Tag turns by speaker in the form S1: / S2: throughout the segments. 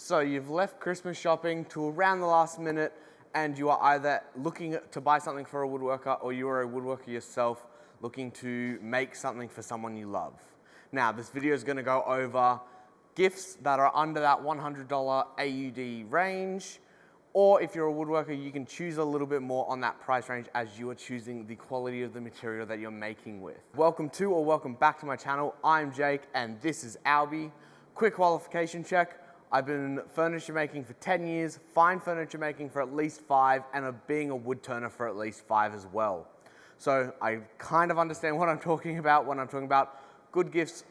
S1: So you've left Christmas shopping to around the last minute and you are either looking to buy something for a woodworker or you are a woodworker yourself looking to make something for someone you love. Now this video is going to go over gifts that are under that $100 AUD range, or if you're a woodworker you can choose a little bit more on that price range as you are choosing the quality of the material that you're making with. Welcome to or welcome back to my channel. I'm Jake and this is Albie. Quick qualification check. I've been furniture making for 10 years, fine furniture making for at least 5, and being a wood turner for at least 5 as well. So I kind of understand what I'm talking about when I'm talking about good gifts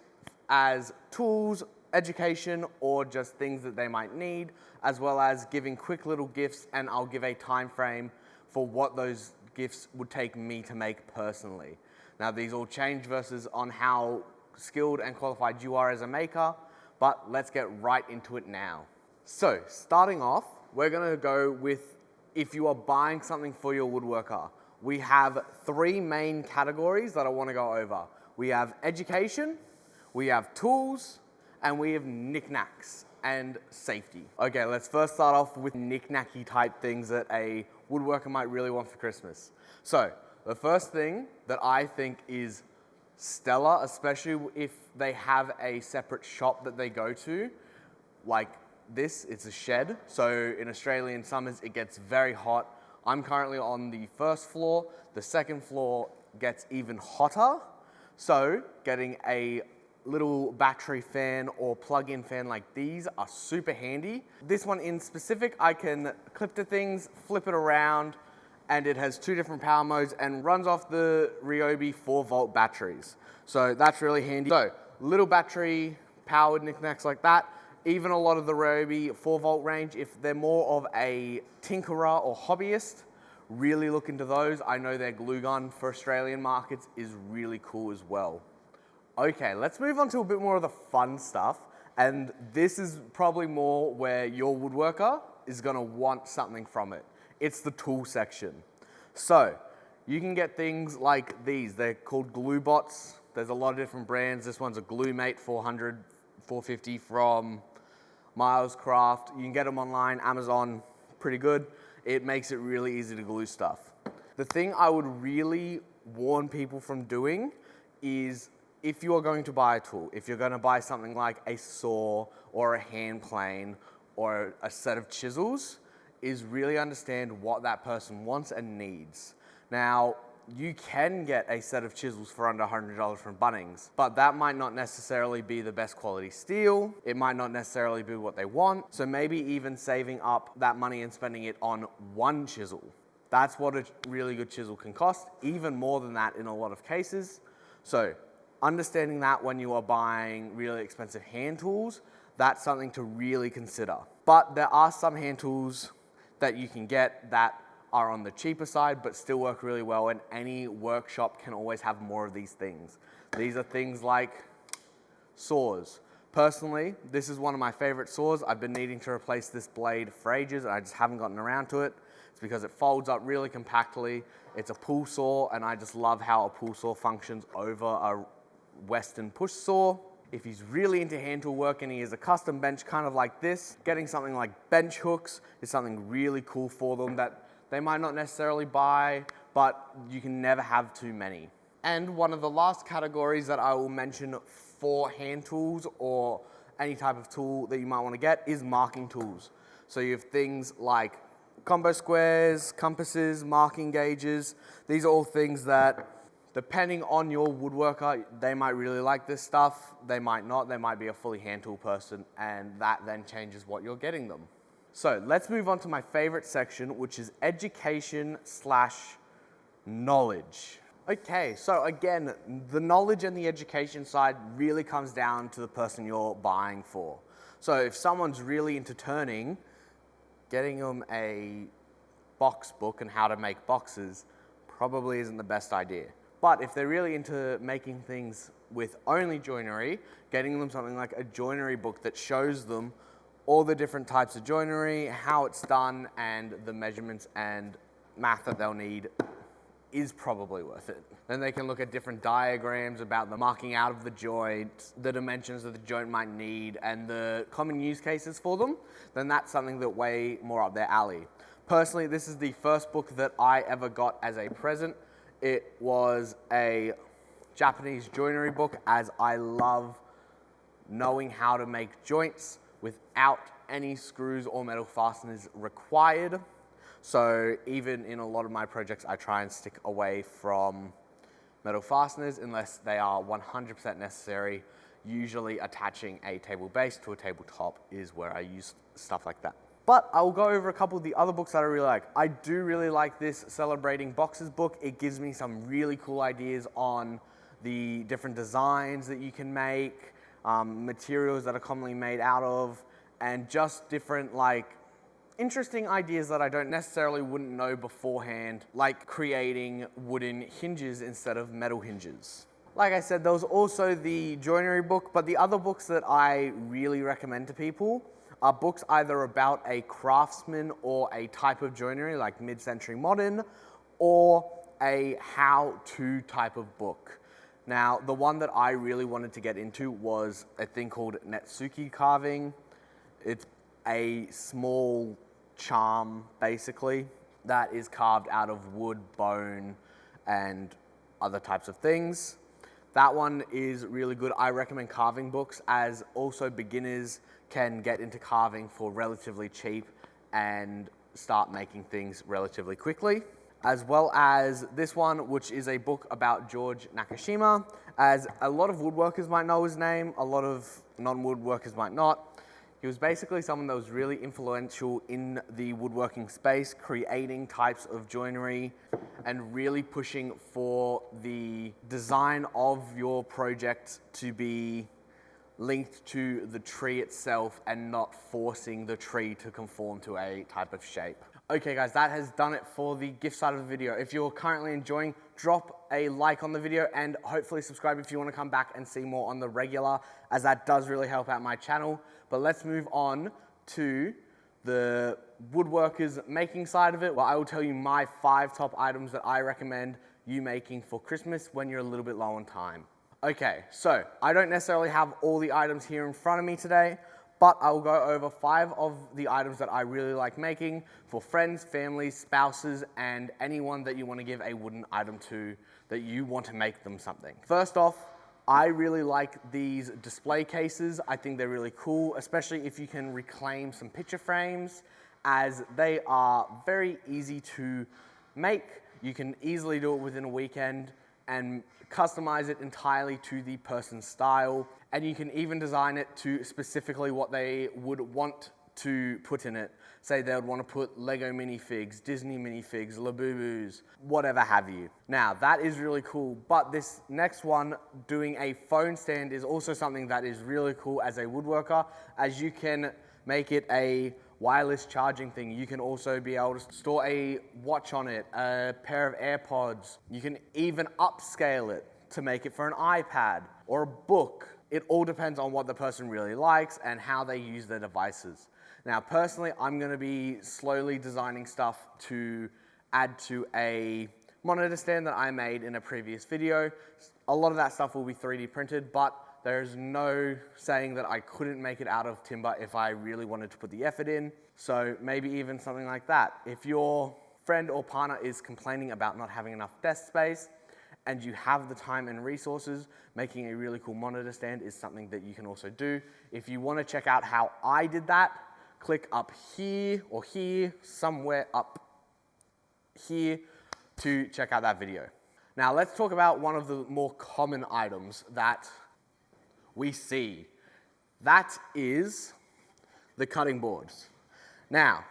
S1: as tools, education, or just things that they might need, as well as giving quick little gifts, and I'll give a time frame for what those gifts would take me to make personally. Now these all change versus on how skilled and qualified you are as a maker, but let's get right into it now. So starting off, we're gonna go with if you are buying something for your woodworker. We have 3 main categories that I wanna go over. We have education, we have tools, and we have knickknacks and safety. Okay, let's first start off with knickknacky type things that a woodworker might really want for Christmas. So the first thing that I think is stellar, especially if they have a separate shop that they go to, like this, it's a shed. So in Australian summers, it gets very hot. I'm currently on the 1st floor. The 2nd floor gets even hotter. So getting a little battery fan or plug-in fan like these are super handy. This one in specific, I can clip to things, flip it around, and it has 2 different power modes and runs off the Ryobi 4-volt batteries. So that's really handy. So little battery powered knickknacks like that. Even a lot of the Ryobi 4-volt range, if they're more of a tinkerer or hobbyist, really look into those. I know their glue gun for Australian markets is really cool as well. Okay, let's move on to a bit more of the fun stuff. And this is probably more where your woodworker is gonna want something from it. It's the tool section. So you can get things like these. They're called glue bots. There's a lot of different brands. This one's a GlueMate 400, 450 from Miles Craft. You can get them online, Amazon, pretty good. It makes it really easy to glue stuff. The thing I would really warn people from doing is if you are going to buy a tool, if you're going to buy something like a saw or a hand plane or a set of chisels, is really understand what that person wants and needs. Now, you can get a set of chisels for under $100 from Bunnings, but that might not necessarily be the best quality steel. It might not necessarily be what they want. So maybe even saving up that money and spending it on one chisel. That's what a really good chisel can cost, even more than that in a lot of cases. So understanding that when you are buying really expensive hand tools, that's something to really consider. But there are some hand tools that you can get that are on the cheaper side but still work really well, and any workshop can always have more of these things. These are things like saws. Personally, this is one of my favorite saws. I've been needing to replace this blade for ages and I just haven't gotten around to it. It's because it folds up really compactly. It's a pull saw and I just love how a pull saw functions over a Western push saw. If he's really into hand tool work and he has a custom bench kind of like this, getting something like bench hooks is something really cool for them that they might not necessarily buy, but you can never have too many. And one of the last categories that I will mention for hand tools or any type of tool that you might want to get is marking tools. So you have things like combo squares, compasses, marking gauges. These are all things that, depending on your woodworker, they might really like this stuff, they might not, they might be a fully hand tool person, and that then changes what you're getting them. So let's move on to my favorite section, which is education/knowledge. Okay, so again, the knowledge and the education side really comes down to the person you're buying for. So if someone's really into turning, getting them a box book and how to make boxes probably isn't the best idea. But if they're really into making things with only joinery, getting them something like a joinery book that shows them all the different types of joinery, how it's done, and the measurements and math that they'll need is probably worth it. Then they can look at different diagrams about the marking out of the joint, the dimensions that the joint might need, and the common use cases for them. Then that's something that way more up their alley. Personally, this is the first book that I ever got as a present. It was a Japanese joinery book, as I love knowing how to make joints without any screws or metal fasteners required. So even in a lot of my projects, I try and stick away from metal fasteners unless they are 100% necessary. Usually attaching a table base to a tabletop is where I use stuff like that. But I'll go over a couple of the other books that I really like. I do really like this Celebrating Boxes book. It gives me some really cool ideas on the different designs that you can make, materials that are commonly made out of, and just different interesting ideas that I don't necessarily wouldn't know beforehand, like creating wooden hinges instead of metal hinges. Like I said, there was also the joinery book, but the other books that I really recommend to people are books either about a craftsman or a type of joinery, like mid-century modern, or a how-to type of book. Now, the one that I really wanted to get into was a thing called Netsuke carving. It's a small charm, basically, that is carved out of wood, bone, and other types of things. That one is really good. I recommend carving books, as also beginners can get into carving for relatively cheap and start making things relatively quickly. As well as this one, which is a book about George Nakashima. As a lot of woodworkers might know his name, a lot of non-woodworkers might not. He was basically someone that was really influential in the woodworking space, creating types of joinery and really pushing for the design of your project to be linked to the tree itself and not forcing the tree to conform to a type of shape. Okay guys, that has done it for the gift side of the video. If you're currently enjoying, drop a like on the video and hopefully subscribe if you want to come back and see more on the regular, as that does really help out my channel. But let's move on to the woodworkers making side of it. Well, I will tell you my 5 top items that I recommend you making for Christmas when you're a little bit low on time. Okay, so I don't necessarily have all the items here in front of me today, but I will go over 5 of the items that I really like making for friends, families, spouses, and anyone that you want to give a wooden item to that you want to make them something. First off, I really like these display cases. I think they're really cool, especially if you can reclaim some picture frames, as they are very easy to make. You can easily do it within a weekend and customize it entirely to the person's style. And you can even design it to specifically what they would want to put in it. Say they would want to put Lego minifigs, Disney minifigs, Labubus, whatever have you. Now, that is really cool, but this next one, doing a phone stand, is also something that is really cool as a woodworker, as you can make it a wireless charging thing. You can also be able to store a watch on it, a pair of AirPods. You can even upscale it to make it for an iPad or a book. It all depends on what the person really likes and how they use their devices. Now, personally, I'm going to be slowly designing stuff to add to a monitor stand that I made in a previous video. A lot of that stuff will be 3D printed, but there's no saying that I couldn't make it out of timber if I really wanted to put the effort in. So maybe even something like that. If your friend or partner is complaining about not having enough desk space and you have the time and resources, making a really cool monitor stand is something that you can also do. If you want to check out how I did that, click up here or here, somewhere up here to check out that video. Now let's talk about one of the more common items that we see. That is the cutting boards. Now,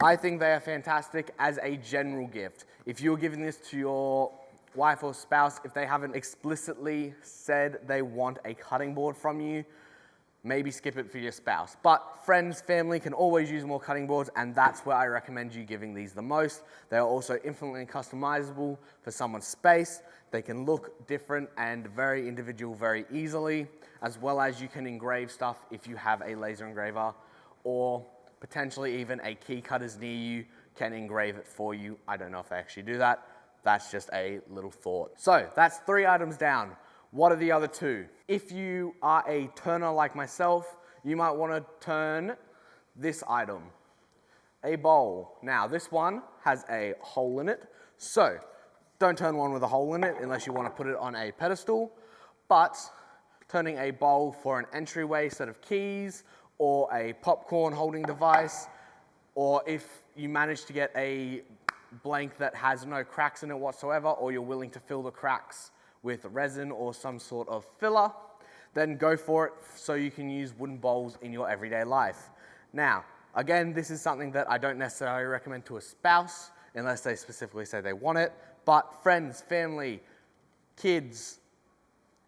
S1: I think they are fantastic as a general gift. If you're giving this to your wife or spouse, if they haven't explicitly said they want a cutting board from you, maybe skip it for your spouse. But friends, family can always use more cutting boards, and that's where I recommend you giving these the most. They are also infinitely customizable for someone's space. They can look different and very individual very easily, as well as you can engrave stuff if you have a laser engraver, or potentially even a key cutters near you can engrave it for you. I don't know if they actually do that, that's just a little thought. So that's 3 items down. What are the other 2? If you are a turner like myself, you might want to turn this item, a bowl. Now this one has a hole in it, so don't turn one with a hole in it unless you want to put it on a pedestal, but turning a bowl for an entryway set of keys, or a popcorn holding device, or if you manage to get a blank that has no cracks in it whatsoever, or you're willing to fill the cracks with resin or some sort of filler, then go for it so you can use wooden bowls in your everyday life. Now, again, this is something that I don't necessarily recommend to a spouse unless they specifically say they want it, but friends, family, kids,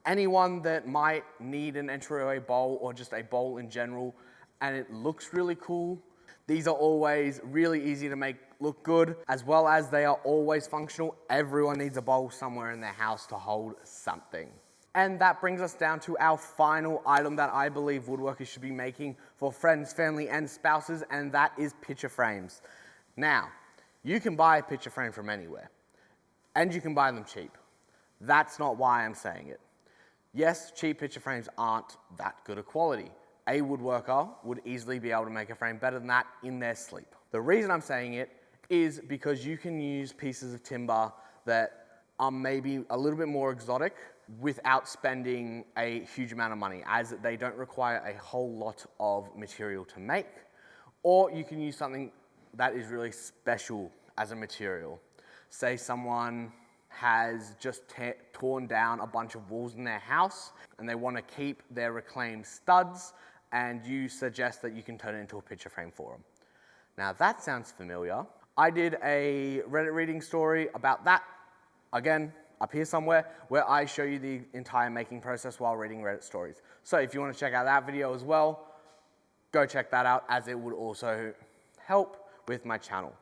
S1: anyone that might need an entryway bowl or just a bowl in general and it looks really cool, these are always really easy to make look good, as well as they are always functional. Everyone needs a bowl somewhere in their house to hold something. And that brings us down to our final item that I believe woodworkers should be making for friends, family, and spouses, and that is picture frames. Now, you can buy a picture frame from anywhere, and you can buy them cheap. That's not why I'm saying it. Yes, cheap picture frames aren't that good a quality. A woodworker would easily be able to make a frame better than that in their sleep. The reason I'm saying it is because you can use pieces of timber that are maybe a little bit more exotic without spending a huge amount of money, as they don't require a whole lot of material to make, or you can use something that is really special as a material. Say someone has just torn down a bunch of walls in their house and they want to keep their reclaimed studs, and you suggest that you can turn it into a picture frame for them. Now that sounds familiar. I did a Reddit reading story about that, again, up here somewhere, where I show you the entire making process while reading Reddit stories. So if you want to check out that video as well, go check that out, as it would also help with my channel.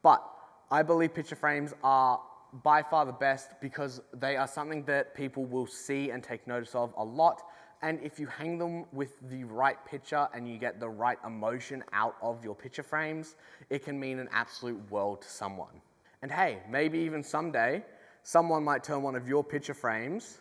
S1: But I believe picture frames are by far the best because they are something that people will see and take notice of a lot. And if you hang them with the right picture and you get the right emotion out of your picture frames, it can mean an absolute world to someone. And hey, maybe even someday, someone might turn one of your picture frames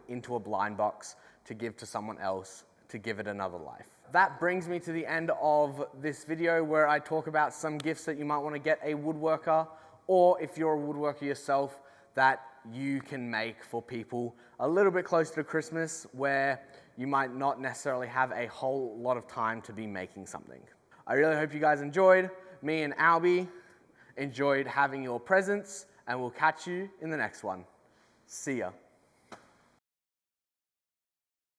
S1: into a blind box to give to someone else to give it another life. That brings me to the end of this video where I talk about some gifts that you might want to get a woodworker, or if you're a woodworker yourself, that you can make for people a little bit closer to Christmas, where you might not necessarily have a whole lot of time to be making something. I really hope you guys enjoyed. Me and Albie enjoyed having your presence, and we'll catch you in the next one. See ya.